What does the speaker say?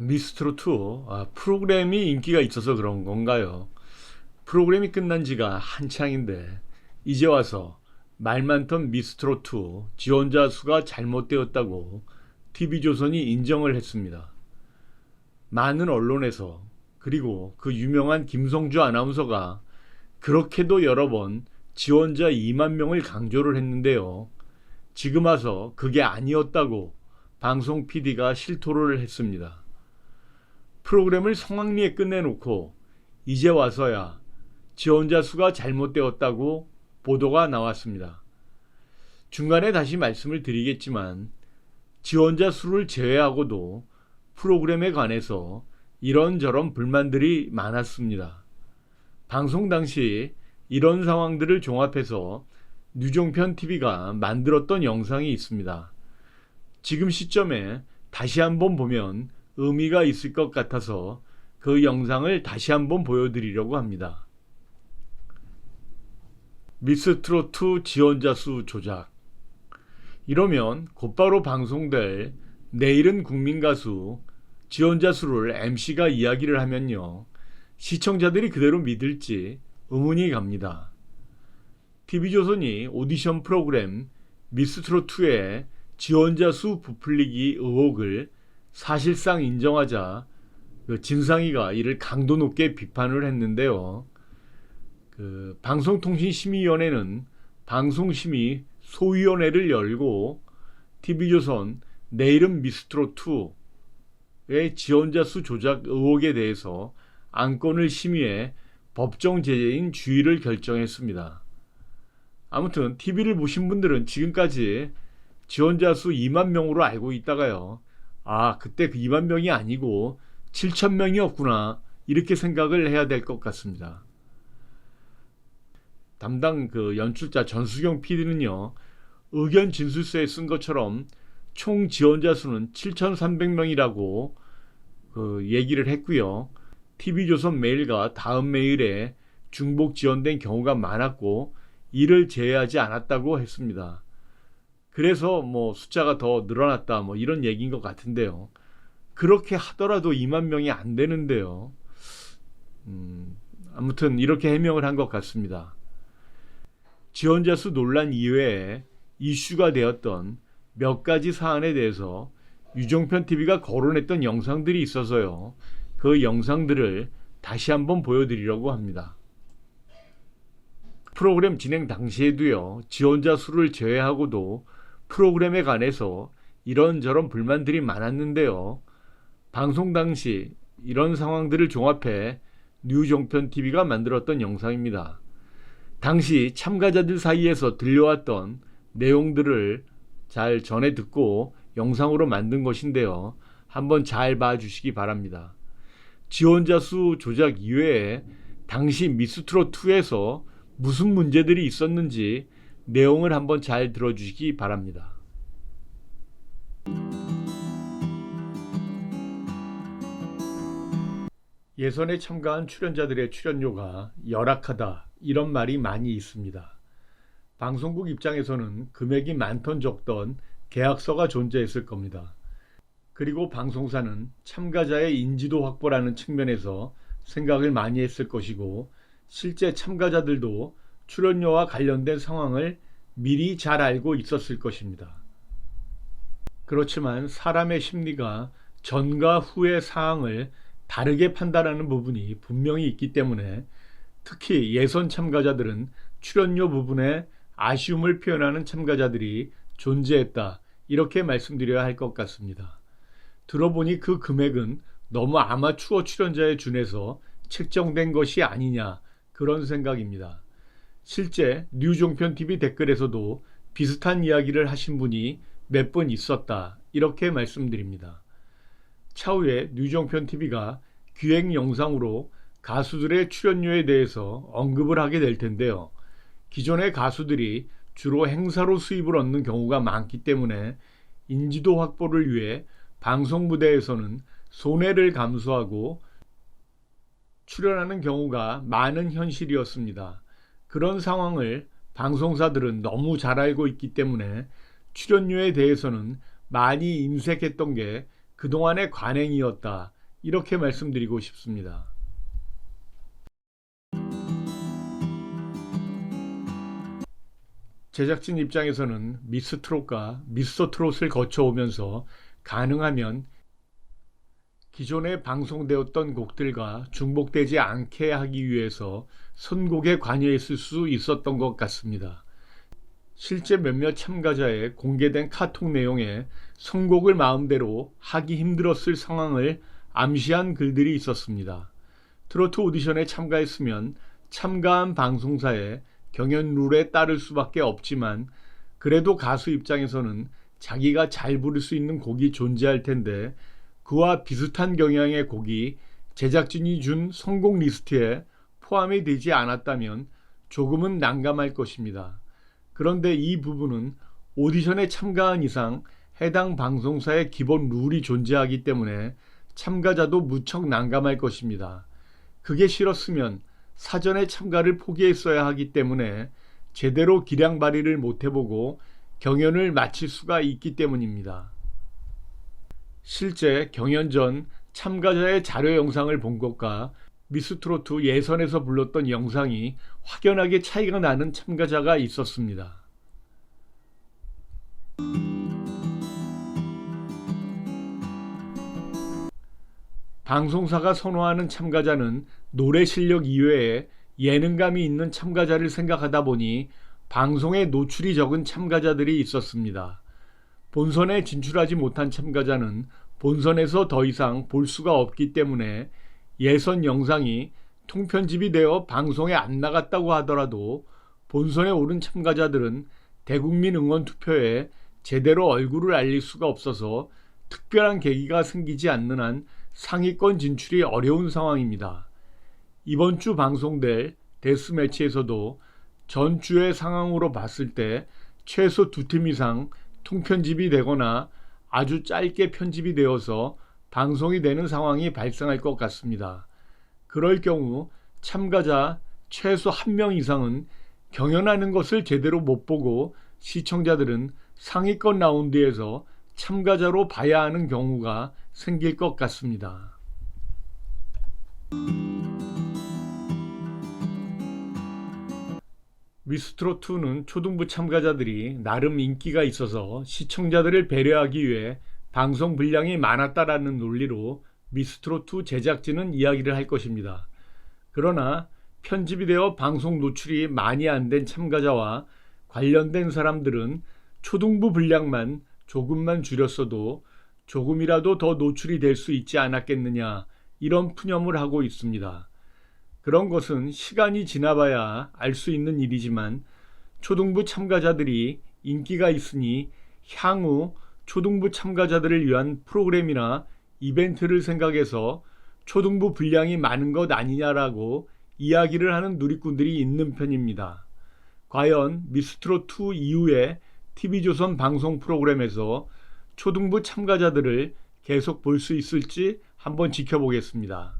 미스트롯2 프로그램이 인기가 있어서 그런 건가요? 프로그램이 끝난 지가 한창인데 이제 와서 말 많던 미스트롯2 지원자 수가 잘못되었다고 TV조선이 인정을 했습니다. 많은 언론에서 그리고 그 유명한 김성주 아나운서가 그렇게도 여러 번 지원자 2만 명을 강조를 했는데요. 지금 와서 그게 아니었다고 방송 PD가 실토를 했습니다. 프로그램을 성황리에 끝내놓고 이제 와서야 지원자 수가 잘못되었다고 보도가 나왔습니다. 중간에 다시 말씀을 드리겠지만 지원자 수를 제외하고도 프로그램에 관해서 이런저런 불만들이 많았습니다. 방송 당시 이런 상황들을 종합해서 뉴종편 TV가 만들었던 영상이 있습니다. 지금 시점에 다시 한번 보면 의미가 있을 것 같아서 그 영상을 다시 한번 보여드리려고 합니다. 미스트롯2 지원자 수 조작. 이러면 곧바로 방송될 내일은 국민가수 지원자 수를 MC가 이야기를 하면요, 시청자들이 그대로 믿을지 의문이 갑니다. TV조선이 오디션 프로그램 미스트롯2의 지원자 수 부풀리기 의혹을 사실상 인정하자 진상위가 이를 강도 높게 비판을 했는데요. 방송통신심의위원회는 방송심의 소위원회를 열고 TV조선 내일은 미스트롯2의 지원자 수 조작 의혹에 대해서 안건을 심의해 법정 제재인 주의를 결정했습니다. 아무튼 TV를 보신 분들은 지금까지 지원자 수 2만 명으로 알고 있다가요, 그때 그 2만 명이 아니고 7천 명이었구나, 이렇게 생각을 해야 될 것 같습니다. 담당 연출자 전수경 PD는요, 의견 진술서에 쓴 것처럼 총 지원자 수는 7,300명이라고 얘기를 했고요. TV조선 메일과 다음 메일에 중복 지원된 경우가 많았고 이를 제외하지 않았다고 했습니다. 그래서 숫자가 더 늘어났다 이런 얘기인 것 같은데요. 그렇게 하더라도 2만 명이 안 되는데요. 아무튼 이렇게 해명을 한 것 같습니다. 지원자 수 논란 이외에 이슈가 되었던 몇 가지 사안에 대해서 유종편 TV가 거론했던 영상들이 있어서요, 그 영상들을 다시 한번 보여드리려고 합니다. 프로그램 진행 당시에도요, 지원자 수를 제외하고도 프로그램에 관해서 이런저런 불만들이 많았는데요. 방송 당시 이런 상황들을 종합해 뉴종편 TV가 만들었던 영상입니다. 당시 참가자들 사이에서 들려왔던 내용들을 잘 전해 듣고 영상으로 만든 것인데요. 한번 잘 봐주시기 바랍니다. 지원자 수 조작 이외에 당시 미스트롯2에서 무슨 문제들이 있었는지 내용을 한번 잘 들어주시기 바랍니다. 예선에 참가한 출연자들의 출연료가 열악하다, 이런 말이 많이 있습니다. 방송국 입장에서는 금액이 많던 적던 계약서가 존재했을 겁니다. 그리고 방송사는 참가자의 인지도 확보라는 측면에서 생각을 많이 했을 것이고, 실제 참가자들도 출연료와 관련된 상황을 미리 잘 알고 있었을 것입니다. 그렇지만 사람의 심리가 전과 후의 사항을 다르게 판단하는 부분이 분명히 있기 때문에 특히 예선 참가자들은 출연료 부분에 아쉬움을 표현하는 참가자들이 존재했다, 이렇게 말씀드려야 할 것 같습니다. 들어보니 그 금액은 너무 아마추어 출연자에 준해서 책정된 것이 아니냐, 그런 생각입니다. 실제 뉴종편 TV 댓글에서도 비슷한 이야기를 하신 분이 몇 분 있었다, 이렇게 말씀드립니다. 차후에 뉴종편 TV가 기획 영상으로 가수들의 출연료에 대해서 언급을 하게 될 텐데요. 기존의 가수들이 주로 행사로 수입을 얻는 경우가 많기 때문에 인지도 확보를 위해 방송 무대에서는 손해를 감수하고 출연하는 경우가 많은 현실이었습니다. 그런 상황을 방송사들은 너무 잘 알고 있기 때문에 출연료에 대해서는 많이 인색했던 게 그동안의 관행이었다. 이렇게 말씀드리고 싶습니다. 제작진 입장에서는 미스트롯과 미스터트롯을 거쳐오면서 가능하면 기존에 방송되었던 곡들과 중복되지 않게 하기 위해서 선곡에 관여했을 수 있었던 것 같습니다. 실제 몇몇 참가자의 공개된 카톡 내용에 선곡을 마음대로 하기 힘들었을 상황을 암시한 글들이 있었습니다. 트로트 오디션에 참가했으면 참가한 방송사의 경연 룰에 따를 수밖에 없지만 그래도 가수 입장에서는 자기가 잘 부를 수 있는 곡이 존재할 텐데 그와 비슷한 경향의 곡이 제작진이 준 선곡 리스트에 포함이 되지 않았다면 조금은 난감할 것입니다. 그런데 이 부분은 오디션에 참가한 이상 해당 방송사의 기본 룰이 존재하기 때문에 참가자도 무척 난감할 것입니다. 그게 싫었으면 사전에 참가를 포기했어야 하기 때문에 제대로 기량 발휘를 못해보고 경연을 마칠 수가 있기 때문입니다. 실제 경연 전 참가자의 자료 영상을 본 것과 미스트로트 예선에서 불렀던 영상이 확연하게 차이가 나는 참가자가 있었습니다. 방송사가 선호하는 참가자는 노래 실력 이외에 예능감이 있는 참가자를 생각하다 보니 방송에 노출이 적은 참가자들이 있었습니다. 본선에 진출하지 못한 참가자는 본선에서 더 이상 볼 수가 없기 때문에 예선 영상이 통편집이 되어 방송에 안 나갔다고 하더라도 본선에 오른 참가자들은 대국민 응원 투표에 제대로 얼굴을 알릴 수가 없어서 특별한 계기가 생기지 않는 한 상위권 진출이 어려운 상황입니다. 이번 주 방송될 데스매치에서도 전주의 상황으로 봤을 때 최소 2팀 이상 통편집이 되거나 아주 짧게 편집이 되어서 방송이 되는 상황이 발생할 것 같습니다. 그럴 경우 참가자 최소 1명 이상은 경연하는 것을 제대로 못 보고 시청자들은 상위권 라운드에서 참가자로 봐야 하는 경우가 생길 것 같습니다. 미스트롯2는 초등부 참가자들이 나름 인기가 있어서 시청자들을 배려하기 위해 방송 분량이 많았다라는 논리로 미스트롯2 제작진은 이야기를 할 것입니다. 그러나 편집이 되어 방송 노출이 많이 안 된 참가자와 관련된 사람들은 초등부 분량만 조금만 줄였어도 조금이라도 더 노출이 될 수 있지 않았겠느냐 이런 푸념을 하고 있습니다. 그런 것은 시간이 지나봐야 알 수 있는 일이지만 초등부 참가자들이 인기가 있으니 향후 초등부 참가자들을 위한 프로그램이나 이벤트를 생각해서 초등부 분량이 많은 것 아니냐라고 이야기를 하는 누리꾼들이 있는 편입니다. 과연 미스트롯2 이후에 TV조선 방송 프로그램에서 초등부 참가자들을 계속 볼 수 있을지 한번 지켜보겠습니다.